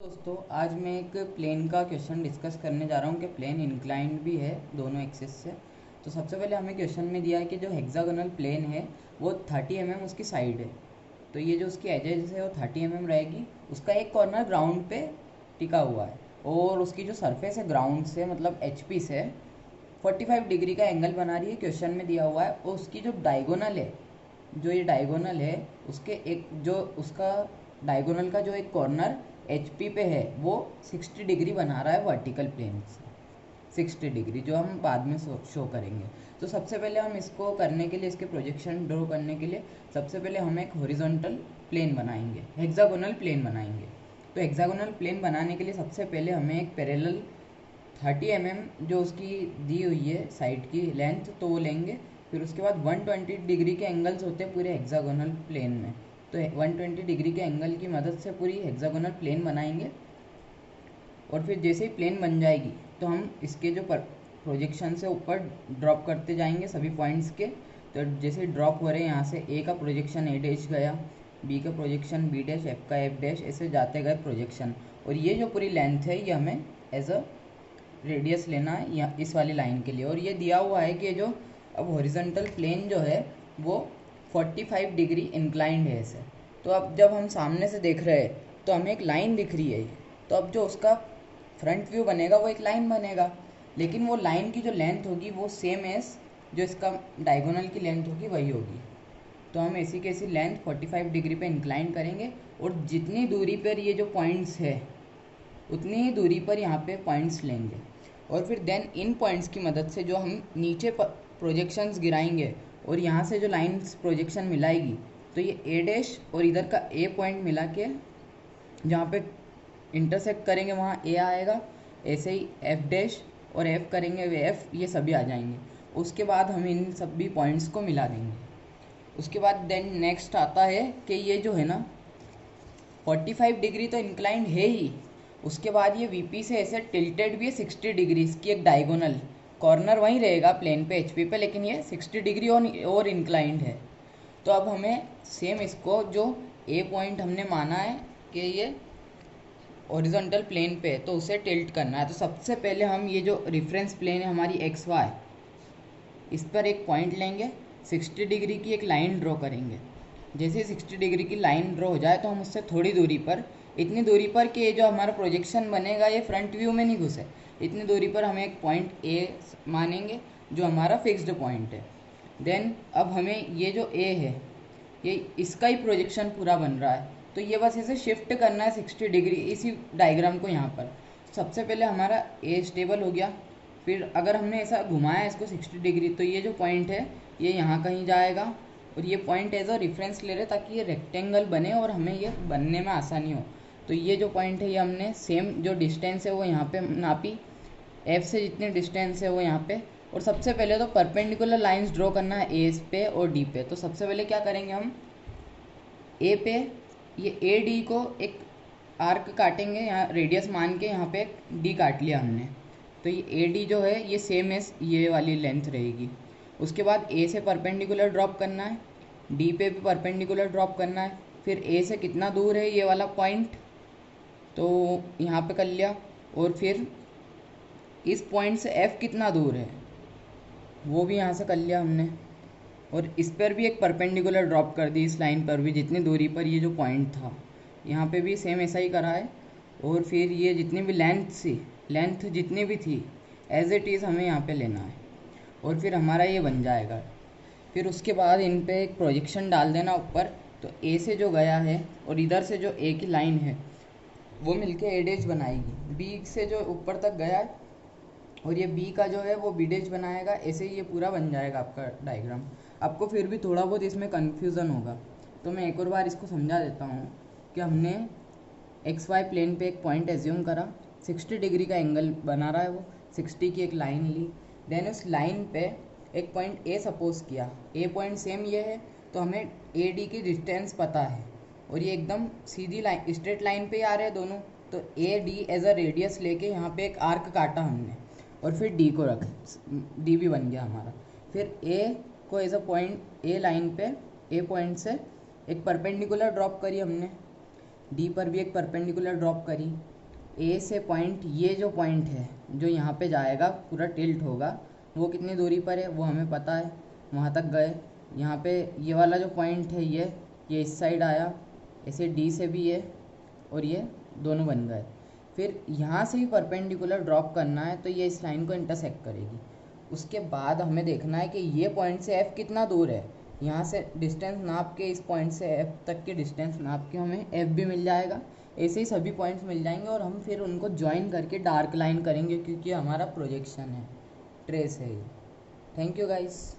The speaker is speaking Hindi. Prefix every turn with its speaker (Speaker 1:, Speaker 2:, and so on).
Speaker 1: दोस्तों आज मैं एक प्लेन का क्वेश्चन डिस्कस करने जा रहा हूँ कि प्लेन इंक्लाइंड भी है दोनों एक्सिस से। तो सबसे पहले हमें क्वेश्चन में दिया है कि जो हेक्सागोनल प्लेन है वो 30 mm उसकी साइड है। तो ये जो उसकी एजेस है वो 30 mm रहेगी। उसका एक कॉर्नर ग्राउंड पे टिका हुआ है और उसकी जो सरफेस है ग्राउंड से मतलब HP से 45 डिग्री का एंगल बना रही है, क्वेश्चन में दिया हुआ है। और उसकी जो डायगोनल है, जो ये डायगोनल है उसके एक जो उसका डायगोनल का जो एक कॉर्नर HP पे है वो 60 डिग्री बना रहा है वर्टिकल प्लेन से। 60 डिग्री जो हम बाद में शो करेंगे। तो सबसे पहले हम इसको करने के लिए, इसके प्रोजेक्शन ड्रॉ करने के लिए सबसे पहले हम एक हॉरिजॉन्टल प्लेन बनाएंगे, हेक्सागोनल प्लेन बनाएंगे। तो हेक्सागोनल प्लेन बनाने के लिए सबसे पहले हमें एक पैरेलल 30 mm जो उसकी दी हुई है साइड की लेंथ तो वो लेंगे। फिर उसके बाद 120 डिग्री के एंगल्स होते हैं पूरे हेक्सागोनल प्लेन में। तो 120 डिग्री के एंगल की मदद से पूरी हेक्सागोनल प्लेन बनाएंगे। और फिर जैसे ही प्लेन बन जाएगी तो हम इसके जो प्रोजेक्शन से ऊपर ड्रॉप करते जाएंगे सभी पॉइंट्स के। तो जैसे ड्रॉप हो रहे हैं यहाँ से ए का प्रोजेक्शन ए डैश गया, बी का प्रोजेक्शन बी डैश, एफ का एफ डैश, ऐसे जाते गए प्रोजेक्शन। और ये जो पूरी लेंथ है ये हमें एज अ रेडियस लेना है या इस वाली लाइन के लिए। और ये दिया हुआ है कि जो अब हॉरिजॉन्टल प्लेन जो है वो 45 डिग्री इंक्लाइंड है ऐसे। तो अब जब हम सामने से देख रहे हैं तो हमें एक लाइन दिख रही है। तो अब जो उसका फ्रंट व्यू बनेगा वो एक लाइन बनेगा, लेकिन वो लाइन की जो लेंथ होगी वो सेम एज जो इसका डायगोनल की लेंथ होगी वही होगी। तो हम ऐसी कैसी लेंथ 45 डिग्री पे इंक्लाइन करेंगे और जितनी दूरी पर ये जो पॉइंट्स है उतनी ही दूरी पर यहाँ पे पॉइंट्स लेंगे। और फिर देन इन पॉइंट्स की मदद से जो हम नीचे प्रोजेक्शंस गिराएंगे और यहाँ से जो लाइंस प्रोजेक्शन मिलाएगी तो ये ए डैश और इधर का ए पॉइंट मिला के जहाँ पे इंटरसेक्ट करेंगे वहाँ ए आएगा। ऐसे ही एफ डैश और एफ करेंगे वे एफ, ये सभी आ जाएंगे। उसके बाद हम इन सभी पॉइंट्स को मिला देंगे। उसके बाद देन नेक्स्ट आता है कि ये जो है ना 45 डिग्री तो इंक्लाइंड है ही, उसके बाद ये VP से ऐसे टिल्टेड भी है 60 डिग्री। इसकी एक डायगोनल कॉर्नर वहीं रहेगा प्लेन पे HP पे, लेकिन ये 60 डिग्री और इंक्लाइंड है। तो अब हमें सेम इसको जो ए पॉइंट हमने माना है कि ये ओरिजेंटल प्लेन पे है तो उसे टिल्ट करना है। तो सबसे पहले हम ये जो रेफरेंस प्लेन है हमारी XY, इस पर एक पॉइंट लेंगे, 60 डिग्री की एक लाइन ड्रॉ करेंगे। जैसे 60 डिग्री की लाइन ड्रॉ हो जाए तो हम उससे थोड़ी दूरी पर, इतनी दूरी पर कि ये जो हमारा प्रोजेक्शन बनेगा ये फ्रंट व्यू में नहीं घुसे, इतनी दूरी पर हम एक पॉइंट A मानेंगे जो हमारा फिक्स्ड पॉइंट है। देन अब हमें ये जो A है ये इसका ही प्रोजेक्शन पूरा बन रहा है, तो ये बस इसे शिफ्ट करना है 60 डिग्री इसी डायग्राम को यहाँ पर। सबसे पहले हमारा A स्टेबल हो गया। फिर अगर हमने ऐसा घुमाया इसको 60 डिग्री तो ये जो पॉइंट है ये यहाँ कहीं जाएगा। और ये पॉइंट एज अ रेफरेंस ले रहे ताकि ये रेक्टेंगल बने और हमें ये बनने में आसानी हो। तो ये जो पॉइंट है ये हमने सेम जो डिस्टेंस है वो यहाँ पे नापी, F से जितनी डिस्टेंस है वो यहाँ पे। और सबसे पहले तो परपेंडिकुलर लाइंस ड्रॉ करना है A पे और D पे। तो सबसे पहले क्या करेंगे हम A पे ये AD को एक आर्क काटेंगे, यहाँ रेडियस मान के यहाँ पे D काट लिया हमने। तो ये AD जो है ये सेम एस ये वाली लेंथ रहेगी। उसके बाद A से परपेंडिकुलर ड्रॉप करना है, D पे भी परपेंडिकुलर ड्रॉप करना है। फिर A से कितना दूर है ये वाला पॉइंट तो यहाँ पे कर लिया। और फिर इस पॉइंट से F कितना दूर है वो भी यहाँ से कर लिया हमने। और इस पर भी एक परपेंडिकुलर ड्रॉप कर दी, इस लाइन पर भी जितनी दूरी पर ये जो पॉइंट था यहाँ पे भी सेम ऐसा ही करा है। और फिर ये जितनी भी लेंथ जितनी भी थी एज इट इज़ हमें यहाँ पे लेना है और फिर हमारा ये बन जाएगा। फिर उसके बाद इन पे एक प्रोजेक्शन डाल देना ऊपर। तो A से जो गया है और इधर से जो A की लाइन है वो मिलके A डैश बनाएगी, B से जो ऊपर तक गया है और ये B का जो है वो B डैश बनाएगा। ऐसे ही ये पूरा बन जाएगा आपका डायग्राम। आपको फिर भी थोड़ा बहुत इसमें कन्फ्यूज़न होगा तो मैं एक और बार इसको समझा देता हूँ कि हमने XY प्लेन पे एक पॉइंट एज्यूम करा, 60 डिग्री का एंगल बना रहा है वो, 60 की एक लाइन ली। देन उस लाइन पे एक पॉइंट A सपोज किया, A पॉइंट सेम ये है तो हमें AD की डिस्टेंस पता है और ये एकदम सीधी लाइन स्ट्रेट लाइन पे ही आ रहे हैं दोनों। तो AD एज अ रेडियस लेके यहाँ पे एक आर्क काटा हमने और फिर D को रख, D भी बन गया हमारा। फिर A को as a point A line पे A पॉइंट से एक परपेंडिकुलर ड्रॉप करी हमने। डी पर भी एक परपेंडिकुलर ड्रॉप करी। ए से पॉइंट, ये जो पॉइंट है जो यहाँ पे जाएगा पूरा टिल्ट होगा, वो कितनी दूरी पर है वो हमें पता है, वहाँ तक गए। यहाँ पे ये वाला जो पॉइंट है ये इस साइड आया, ऐसे डी से भी ये और ये दोनों बन गए। फिर यहाँ से भी परपेंडिकुलर ड्रॉप करना है तो ये इस लाइन को इंटरसेक्ट करेगी। उसके बाद हमें देखना है कि ये पॉइंट से एफ़ कितना दूर है। यहाँ से डिस्टेंस नाप के इस पॉइंट से एफ़ तक के डिस्टेंस नाप के हमें एफ़ भी मिल जाएगा। ऐसे ही सभी पॉइंट्स मिल जाएंगे और हम फिर उनको ज्वाइन करके डार्क लाइन करेंगे, क्योंकि हमारा प्रोजेक्शन है, ट्रेस है ये। Thank you guys.